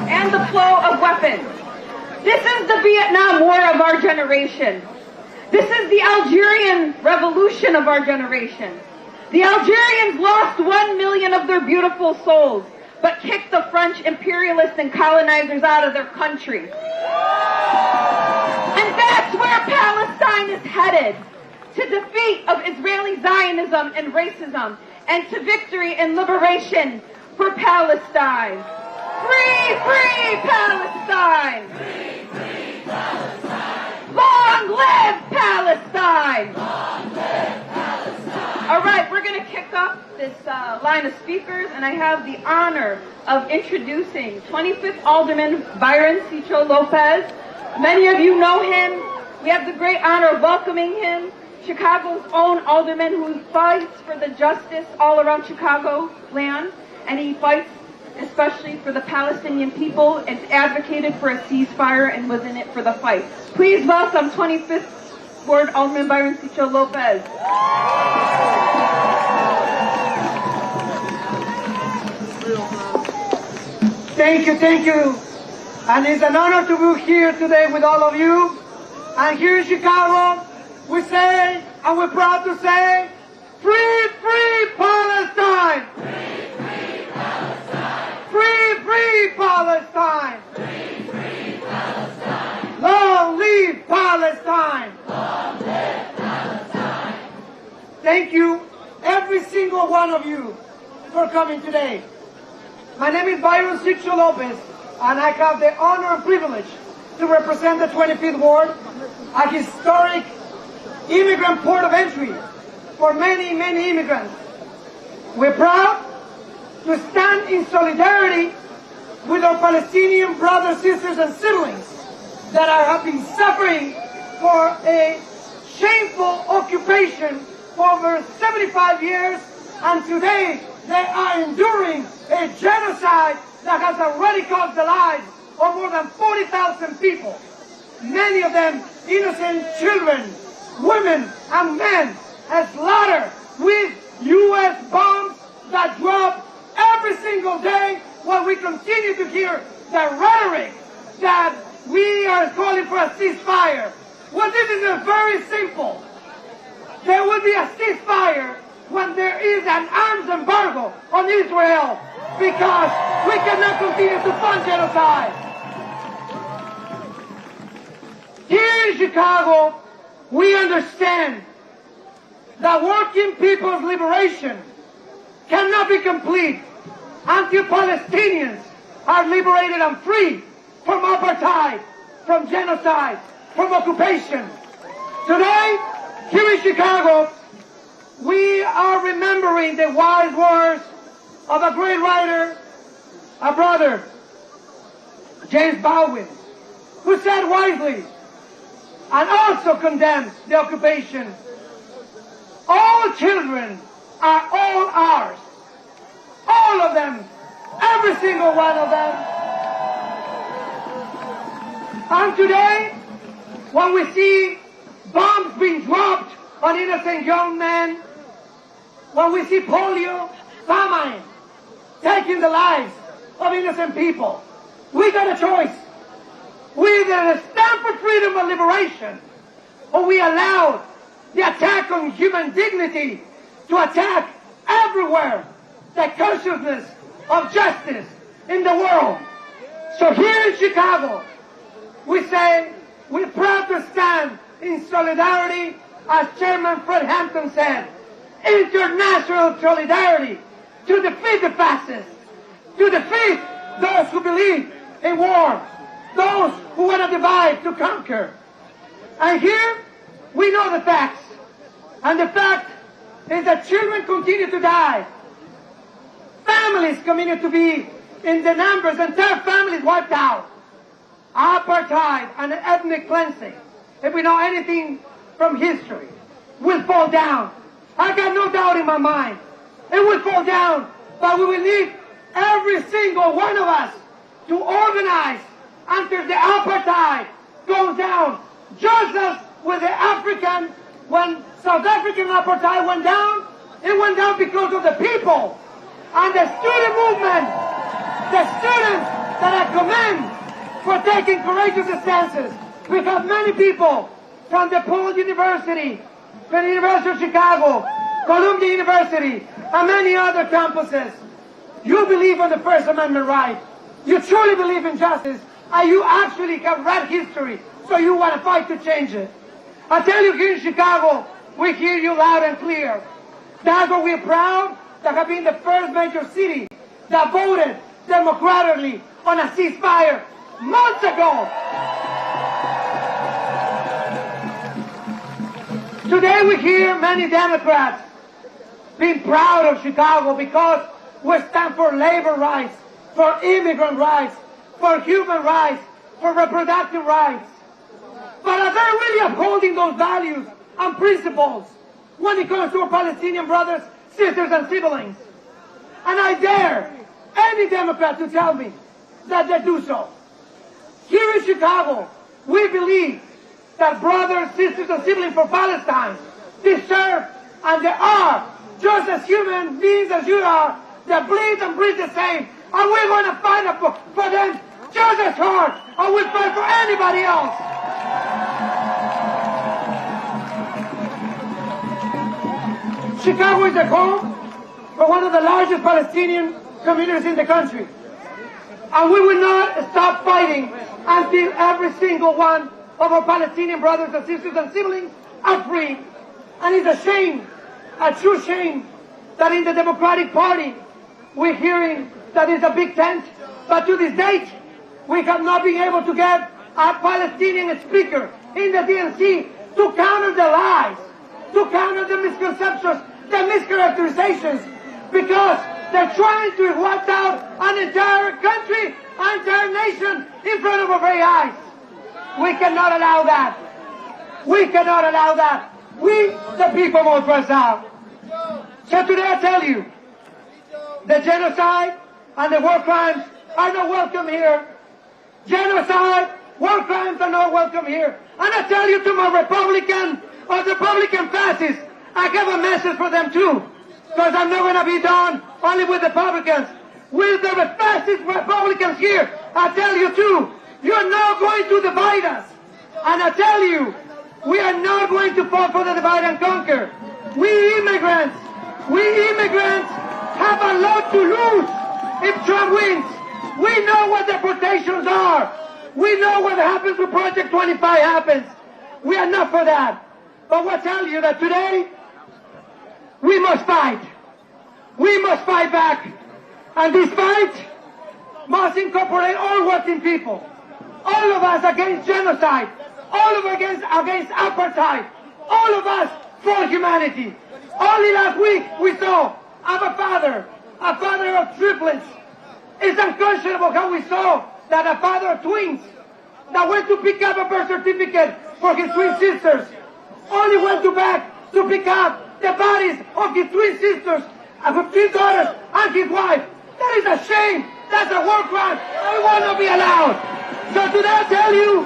And the flow of weapons. This is the Vietnam War of our generation. This is the Algerian Revolution of our generation. The Algerians lost 1 million of their beautiful souls, but kicked the French imperialists and colonizers out of their country. And that's where Palestine is headed, to defeat of Israeli Zionism and racism, and to victory and liberation for Palestine. Free, free Palestine! Free, free Palestine! Long live Palestine! Long live Palestine! All right, we're going to kick off this line of speakers, and I have the honor of introducing 25th Alderman Byron Cicho Lopez. Many of you know him. We have the great honor of welcoming him. Chicago's own alderman who fights for the justice all around Chicago land, and he fights especially for the Palestinian people and advocated for a ceasefire and was in it for the fight. Please welcome 25th Ward Alderman Byron Cicho Lopez. Thank you. And it's an honor to be here today with all of you. And here in Chicago, we say, and we're proud to say, free, free Palestine! Free, free Palestine! Free, free Palestine! Free, free Palestine! Long live Palestine! Long live Palestine! Thank you, every single one of you, for coming today. My name is Byron Cicho Lopez, and I have the honor and privilege to represent the 25th Ward, a historic immigrant port of entry for many, many immigrants. We're proud to stand in solidarity with our Palestinian brothers, sisters, and siblings that have been suffering for a shameful occupation for over 75 years, and today they are enduring a genocide that has already cost the lives of more than 40,000 people, many of them innocent children, women, and men, are slaughtered with U.S. bombs that drop every single day, while we continue to hear the rhetoric that we are calling for a ceasefire. Well, this is very simple. There will be a ceasefire when there is an arms embargo on Israel, because we cannot continue to fund genocide. Here in Chicago, we understand that working people's liberation cannot be complete until Palestinians are liberated and free from apartheid, from genocide, from occupation. Today, here in Chicago, we are remembering the wise words of a great writer, a brother, James Baldwin, who said wisely, and also condemned the occupation, all children are all ours. All of them. Every single one of them. And today, when we see bombs being dropped on innocent young men, when we see polio, famine, taking the lives of innocent people, we got a choice. We either stand for freedom and liberation, or we allow the attack on human dignity to attack everywhere the consciousness of justice in the world. So here in Chicago, we say we're proud to stand in solidarity, as Chairman Fred Hampton said, international solidarity to defeat the fascists, to defeat those who believe in war, those who want to divide to conquer. And here we know the facts. And the fact is that children continue to die. Families continue to be in the numbers, entire families wiped out. Apartheid and ethnic cleansing, if we know anything from history, will fall down. I got no doubt in my mind. It will fall down, but we will need every single one of us to organize until the apartheid goes down. Just as with the African, when South African apartheid went down, it went down because of the people. And the student movement, the students that I commend for taking courageous stances, because many people from DePaul University, from the University of Chicago, Columbia University, and many other campuses. You believe in the First Amendment right. You truly believe in justice, and you actually have read history, so you want to fight to change it. I tell you, here in Chicago, we hear you loud and clear. That's why we're proud to have been the first major city that voted democratically on a ceasefire months ago. Today we hear many Democrats being proud of Chicago because we stand for labor rights, for immigrant rights, for human rights, for reproductive rights. But are they really upholding those values and principles when it comes to our Palestinian brothers, sisters, and siblings? And I dare any Democrat to tell me that they do so. Here in Chicago, we believe that brothers, sisters, and siblings for Palestine deserve, and they are, just as human beings as you are, they bleed and breathe the same. And we're going to fight for them just as hard as we fight for anybody else. Chicago is the home for one of the largest Palestinian communities in the country. And we will not stop fighting until every single one of our Palestinian brothers and sisters and siblings are free. And it's a shame, a true shame, that in the Democratic Party we're hearing that it's a big tent, but to this date we have not been able to get a Palestinian speaker in the DNC to counter the lies, to counter the misconceptions, the mischaracterizations, because they're trying to wipe out an entire country, an entire nation in front of our very eyes. We cannot allow that. We cannot allow that. We, the people, won't press out. So today I tell you, the genocide and the war crimes are not welcome here. Genocide, war crimes are not welcome here. And I tell you to my Republican fascists, I have a message for them too. Because I'm not going to be done only with the Republicans. With the fascist Republicans here, I tell you too, you're not going to divide us. And I tell you, we are not going to fall for the divide and conquer. We immigrants have a lot to lose if Trump wins. We know what deportations are. We know what happens when Project 25 happens. We are not for that. But we'll tell you that today, we must fight. We must fight back. And this fight must incorporate all working people. All of us against genocide. All of us against apartheid. All of us for humanity. Only last week we saw a father of triplets. It's unconscionable how we saw that a father of twins that went to pick up a birth certificate for his twin sisters only went back to pick up the bodies of his twin sisters, of his twin daughters, and his wife. That is a shame. That's a war crime. And we will not be allowed. So today I tell you,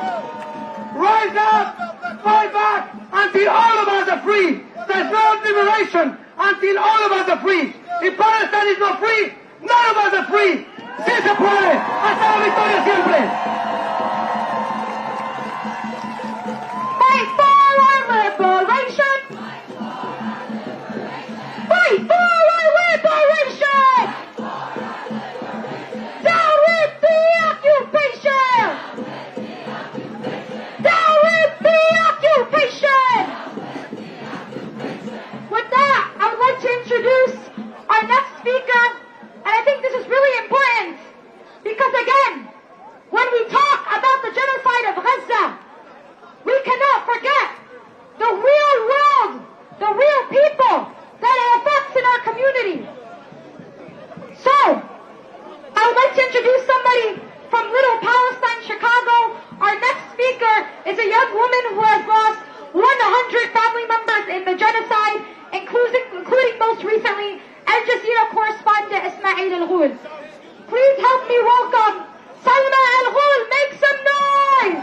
rise up, fight back until all of us are free. There's no liberation until all of us are free. If Palestine is not free, none of us are free. Sí se puede. Hasta la victoria siempre. Fight for our liberation. Fight for our liberation. Down with the occupation. Down with the occupation. With that, I would like to introduce our next speaker, and I think this is really important, because again, when we talk about the genocide of Gaza, we cannot forget the real world, the real people that it affects in our community. So, I would like to introduce somebody from Little Palestine, Chicago. Our next speaker is a young woman who has lost 100 family members in the genocide, including most recently Al Jazeera correspondent Ismail Al-Ghul. Please help me welcome Salma Al-Ghul. Make some noise!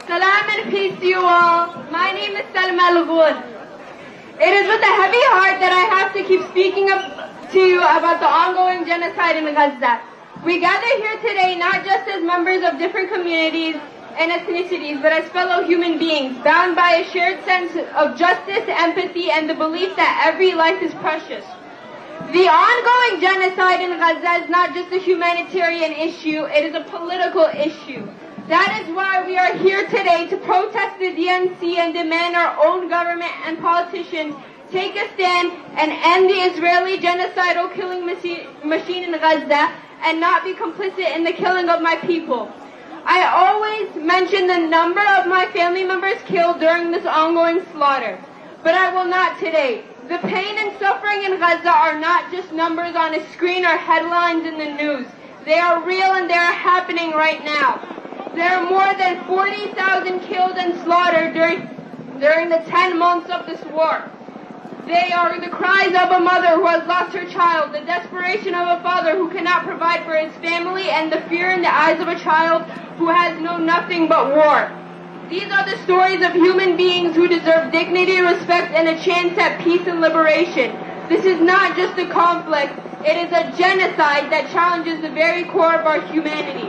Salam and peace to you all. My name is Salma Al-Ghul. It is with a heavy heart that I have to keep speaking to you about the ongoing genocide in Gaza. We gather here today not just as members of different communities, and ethnicities, but as fellow human beings, bound by a shared sense of justice, empathy, and the belief that every life is precious. The ongoing genocide in Gaza is not just a humanitarian issue, it is a political issue. That is why we are here today to protest the DNC and demand our own government and politicians take a stand and end the Israeli genocidal killing machine in Gaza and not be complicit in the killing of my people. I always mention the number of my family members killed during this ongoing slaughter, but I will not today. The pain and suffering in Gaza are not just numbers on a screen or headlines in the news. They are real and they are happening right now. There are more than 40,000 killed and slaughtered during the 10 months of this war. They are the cries of a mother who has lost her child, the desperation of a father who cannot provide for his family, and the fear in the eyes of a child who has known nothing but war. These are the stories of human beings who deserve dignity, respect, and a chance at peace and liberation. This is not just a conflict, it is a genocide that challenges the very core of our humanity.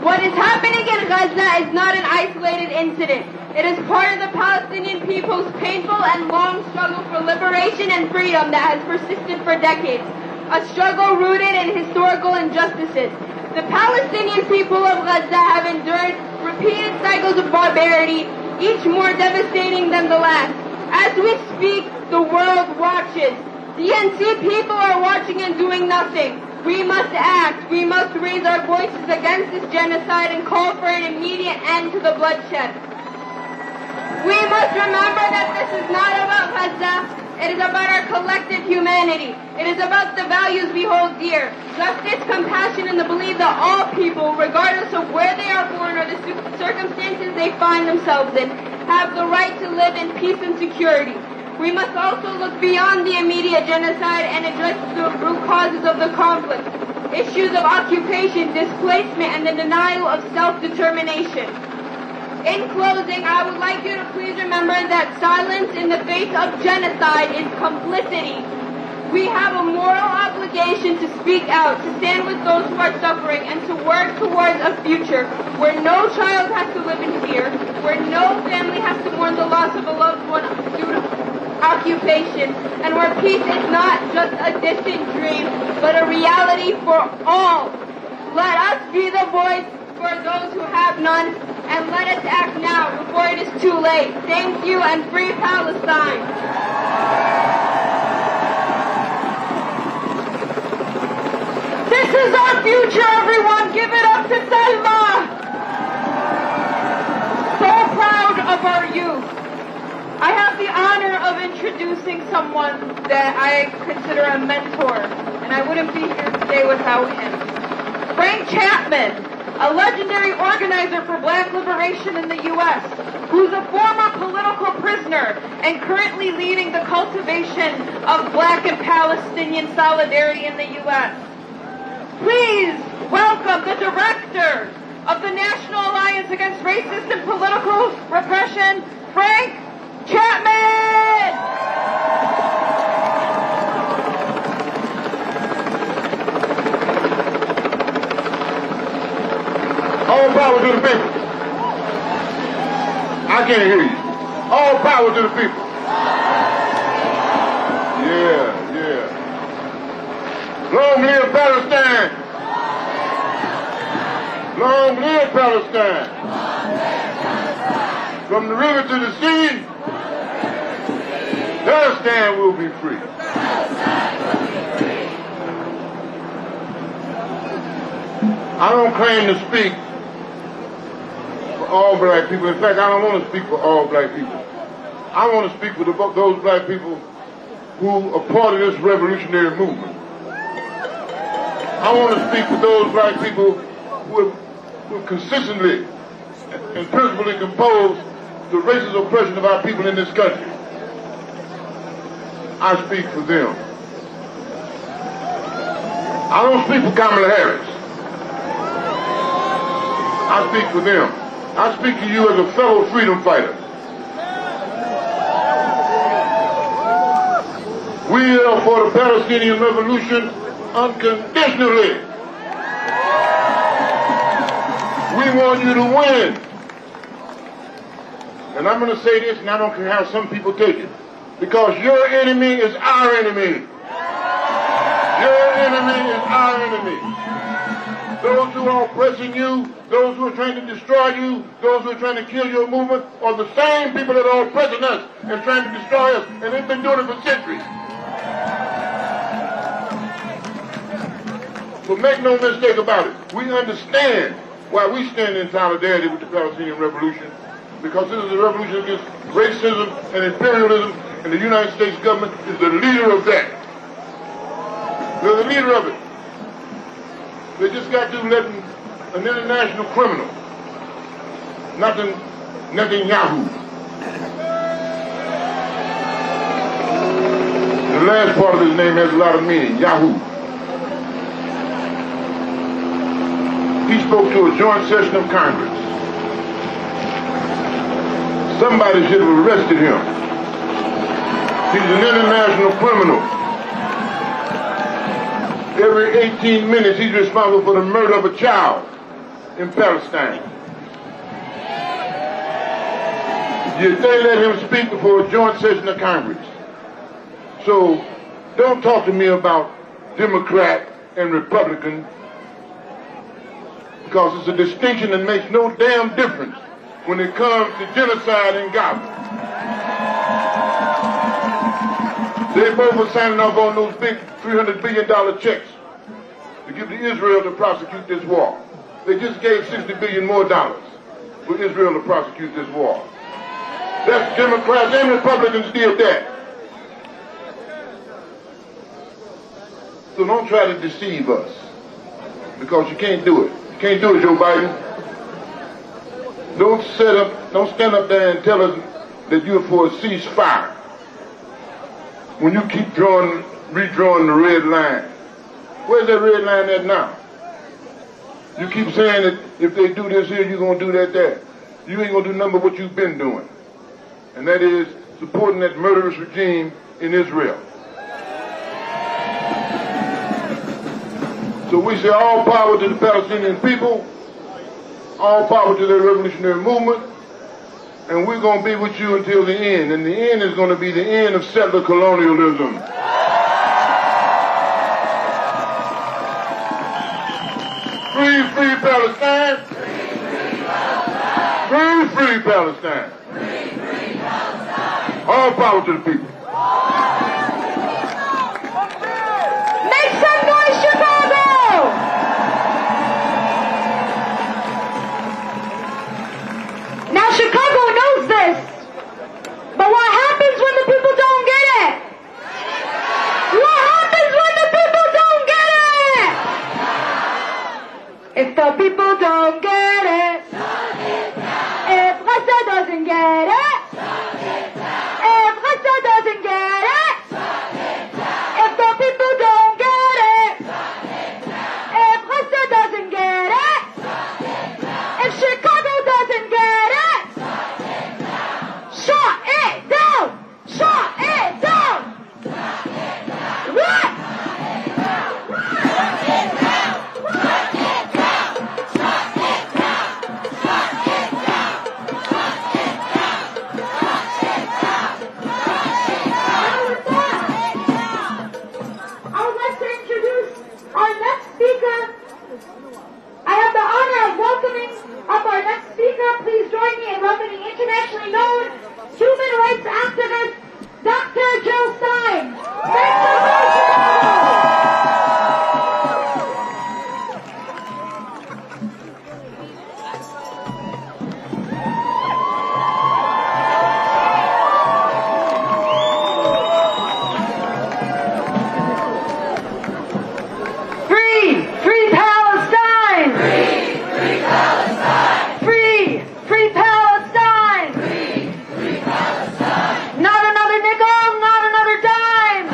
What is happening in Gaza is not an isolated incident. It is part of the Palestinian people's painful and long struggle for liberation and freedom that has persisted for decades, a struggle rooted in historical injustices. The Palestinian people of Gaza have endured repeated cycles of barbarity, each more devastating than the last. As we speak, the world watches. DNC people are watching and doing nothing. We must act. We must raise our voices against this genocide and call for an immediate end to the bloodshed. We must remember that this is not about Gaza. It is about our collective humanity. It is about the values we hold dear. Justice, compassion, and the belief that all people, regardless of where they are born or the circumstances they find themselves in, have the right to live in peace and security. We must also look beyond the immediate genocide and address the root causes of the conflict, issues of occupation, displacement, and the denial of self-determination. In closing, I would like you to please remember that silence in the face of genocide is complicity. We have a moral obligation to speak out, to stand with those who are suffering, and to work towards a future where no child has to live in fear, where no family has to mourn the loss of a loved one due to occupation, and where peace is not just a distant dream, but a reality for all. Let us be the voice for those who have none, and let us act now before it is too late. Thank you, and free Palestine. This is our future, everyone. Give it up to Selma. So proud of our youth. I have the honor of introducing someone that I consider a mentor, and I wouldn't be here today without him. Frank Chapman, a legendary organizer for Black liberation in the U.S., who's a former political prisoner and currently leading the cultivation of Black and Palestinian solidarity in the U.S. Please welcome the director of the National Alliance Against Racist and Political Repression, Frank Chapman! All power to the people. I can't hear you. All power to the people. Yeah, yeah. Long live Palestine. Long live Palestine. From the river to the sea, Palestine will be free. I don't claim to speak for all black people. In fact, I don't want to speak for all black people. I want to speak for those black people who are part of this revolutionary movement. I want to speak for those black people who have consistently and principally composed the racist oppression of our people in this country. I speak for them. I don't speak for Kamala Harris. I speak for them. I speak to you as a fellow freedom fighter. We are for the Palestinian revolution unconditionally. We want you to win. And I'm going to say this, and I don't care how some people take it. Because your enemy is our enemy. Your enemy is our enemy. Those who are oppressing you, those who are trying to destroy you, those who are trying to kill your movement, are the same people that are oppressing us and trying to destroy us. And they've been doing it for centuries. But make no mistake about it. We understand why we stand in solidarity with the Palestinian revolution. Because this is a revolution against racism and imperialism, and the United States government is the leader of that. They're the leader of it. They just got through letting an international criminal, nothing Yahoo. The last part of his name has a lot of meaning, Yahoo. He spoke to a joint session of Congress. Somebody should have arrested him. He's an international criminal. Every 18 minutes he's responsible for the murder of a child in Palestine. Yet they let him speak before a joint session of Congress. So don't talk to me about Democrat and Republican, because it's a distinction that makes no damn difference when it comes to genocide in Gaza. They both were signing off on those big $300 billion checks to give to Israel to prosecute this war. They just gave $60 billion more for Israel to prosecute this war. That's Democrats and Republicans did that. So don't try to deceive us, because you can't do it. You can't do it, Joe Biden. Don't stand up there and tell us that you're for a ceasefire when you keep redrawing the red line. Where's that red line at now? You keep saying that if they do this here, you're going to do that there. You ain't going to do nothing but what you've been doing. And that is supporting that murderous regime in Israel. So we say all power to the Palestinian people, all power to their revolutionary movement, and we're going to be with you until the end. And the end is going to be the end of settler colonialism. Free, free Palestine. Free, free Palestine. All power to the people. Make some noise, Chicago! Now, Chicago knows this, but what happens when the people don't get it? What happens when the people don't get it? If the people don't get it, if Gaza doesn't get it, if Gaza doesn't get it, if the people don't get it, if Gaza doesn't get it, if Chicago doesn't get it, shut it down! Shut it down! What? I would like to introduce our next speaker. I have the honor of welcoming up our next speaker. Please join me in welcoming internationally known human rights activist, Dr. Jill Stein. Make some noise, Chicago! Free! Free Palestine! Free! Free Palestine! Not another nickel, not another dime!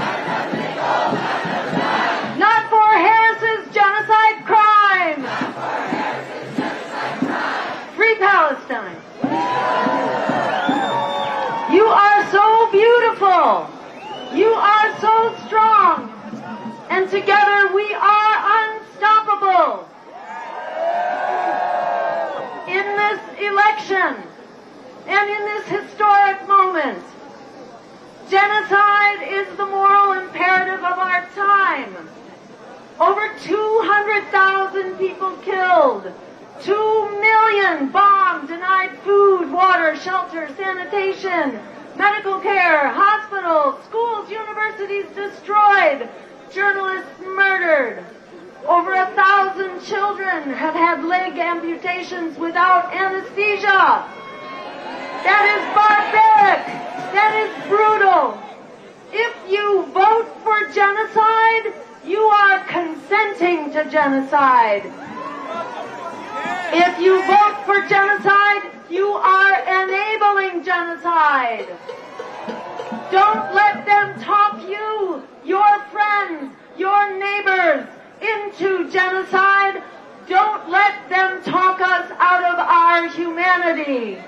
Not for Harris's genocide crime! Free Palestine! You are so beautiful! You are so strong! And together we are unstoppable! election and in this historic moment. Genocide is the moral imperative of our time. Over 200,000 people killed, 2 million bombed, denied food, water, shelter, sanitation, medical care, hospitals, schools, universities destroyed, journalists murdered. Over 1,000 children have had leg amputations without anesthesia. That is barbaric. That is brutal. If you vote for genocide, you are consenting to genocide. If you vote for genocide, you are enabling genocide. Don't let them talk you, your friends, your neighbors into genocide. Don't let them talk us out of our humanity.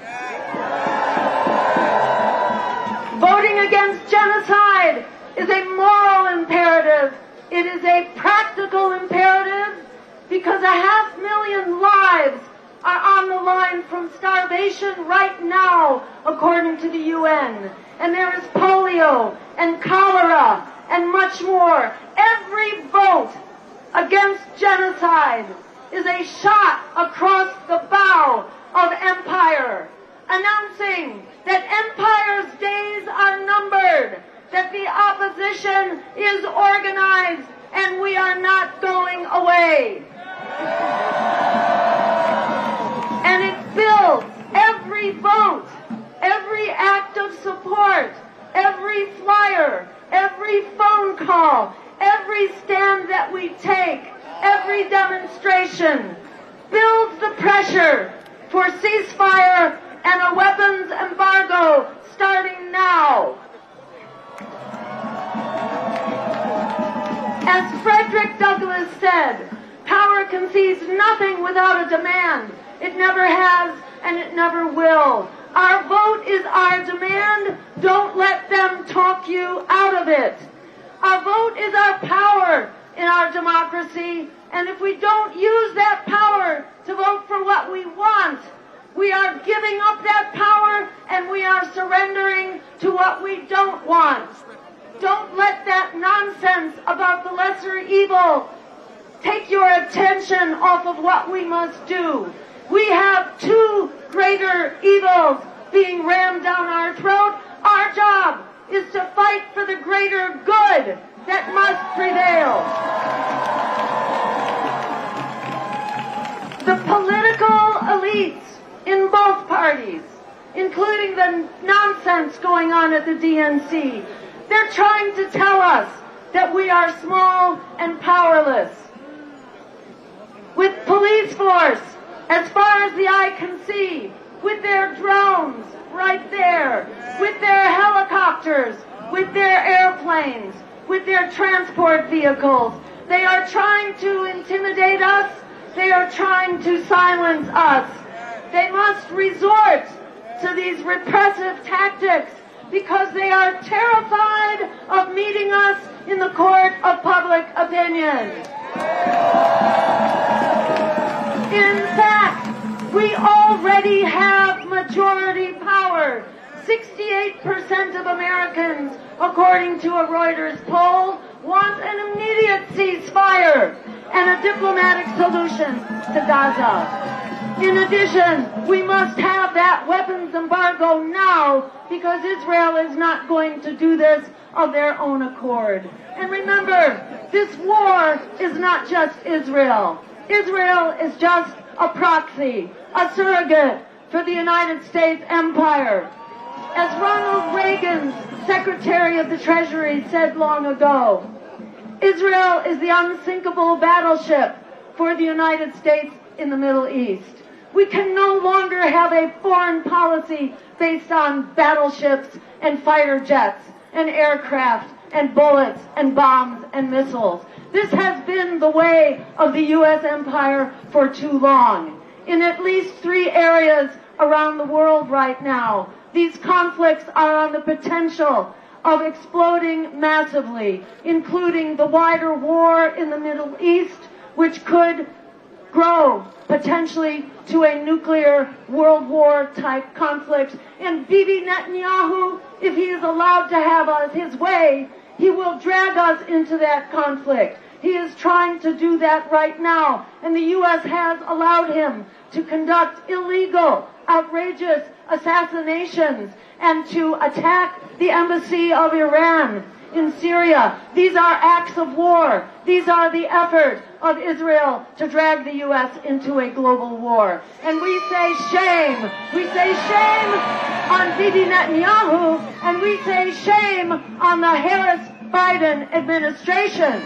Voting against genocide is a moral imperative. It is a practical imperative because 500,000 lives are on the line from starvation right now, according to the UN. And there is polio and cholera and much more. Every vote against genocide is a shot across the bow of empire, announcing that empire's days are numbered, that the opposition is organized, and we are not going away. And it builds every vote, every act of support, every flyer, every phone call, every stand that we take, every demonstration, builds the pressure for ceasefire and a weapons embargo starting now. As Frederick Douglass said, power concedes nothing without a demand. It never has and it never will. Our vote is our demand. Don't let them talk you out of it. Our vote is our power in our democracy, and if we don't use that power to vote for what we want, we are giving up that power and we are surrendering to what we don't want. Don't let that nonsense about the lesser evil take your attention off of what we must do. We have two greater evils being rammed down our throat. Our job is to fight for the greater good that must prevail. The political elites in both parties, including the nonsense going on at the DNC, they're trying to tell us that we are small and powerless. With police force as far as the eye can see, with their drones right there, with their helicopters, with their airplanes, with their transport vehicles, they are trying to intimidate us. They are trying to silence us. They must resort to these repressive tactics because they are terrified of meeting us in the court of public opinion. In fact, we already have majority power. 68% of Americans, according to a Reuters poll, want an immediate ceasefire and a diplomatic solution to Gaza. In addition, we must have that weapons embargo now because Israel is not going to do this of their own accord. And remember, this war is not just Israel. Israel is just a proxy, a surrogate for the United States empire. As Ronald Reagan's Secretary of the Treasury said long ago, Israel is the unsinkable battleship for the United States in the Middle East. We can no longer have a foreign policy based on battleships and fighter jets and aircraft and bullets and bombs and missiles. This has been the way of the U.S. empire for too long. In at least 3 areas around the world right now, these conflicts are on the potential of exploding massively, including the wider war in the Middle East, which could grow potentially to a nuclear world war type conflict. And Bibi Netanyahu, if he is allowed to have his way, he will drag us into that conflict. He is trying to do that right now, and the U.S. has allowed him to conduct illegal, outrageous assassinations and to attack the embassy of Iran in Syria. These are acts of war. These are the effort of Israel to drag the U.S. into a global war. And we say shame. We say shame on Bibi Netanyahu, and we say shame on the Harris-Biden administration.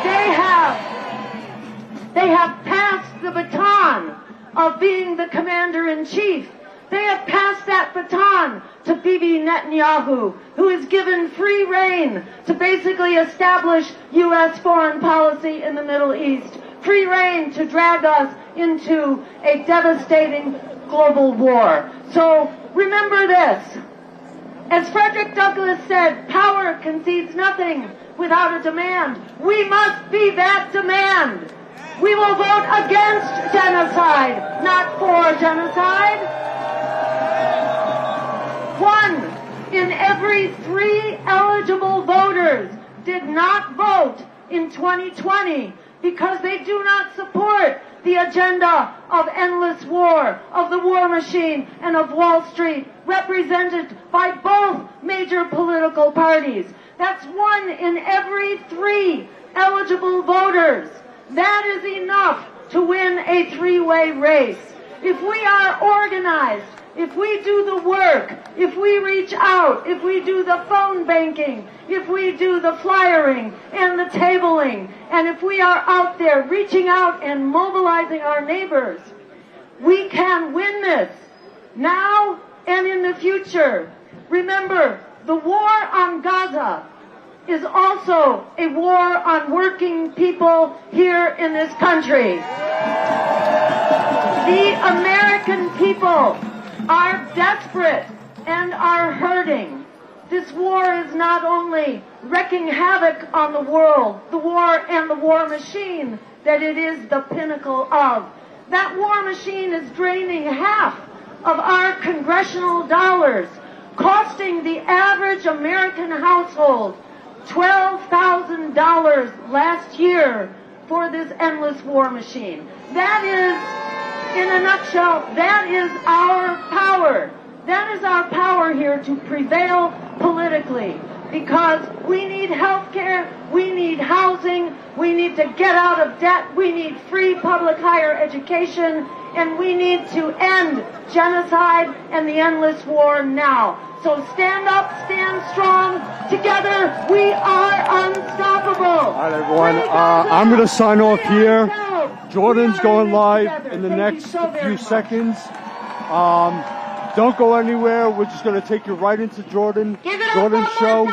They have passed the baton of being the commander-in-chief. They have passed that baton to Bibi Netanyahu, who is given free rein to basically establish U.S. foreign policy in the Middle East. Free rein to drag us into a devastating global war. So remember this. As Frederick Douglass said, power concedes nothing without a demand. We must be that demand. We will vote against genocide, not for genocide. 1 in every 3 eligible voters did not vote in 2020 because they do not support the agenda of endless war, of the war machine, and of Wall Street, represented by both major political parties. That's 1 in every 3 eligible voters. That is enough to win a 3-way race. If we are organized, if we do the work, if we reach out, if we do the phone banking, if we do the flyering and the tabling, and if we are out there reaching out and mobilizing our neighbors, we can win this now and in the future. Remember, the war on Gaza is also a war on working people here in this country. The American people are desperate and are hurting. This war is not only wreaking havoc on the world, the war and the war machine that it is the pinnacle of. That war machine is draining half of our congressional dollars, costing the average American household $12,000 last year for this endless war machine. That is, in a nutshell, that is our power. That is our power here to prevail politically, because we need health care, we need housing, we need to get out of debt, we need free public higher education, and we need to end genocide and the endless war now. So stand up, stand strong. Together, we are unstoppable. All right, everyone. I'm going to sign off here. Jordan's going live in the next few seconds. Don't go anywhere. We're just going to take you right into Jordan's show.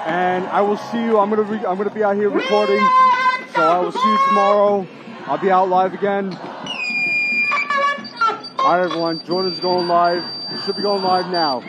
And I will see you. I'm going to be out here recording. So I will see you tomorrow. I'll be out live again. All right, everyone. Jordan's going live. He should be going live now.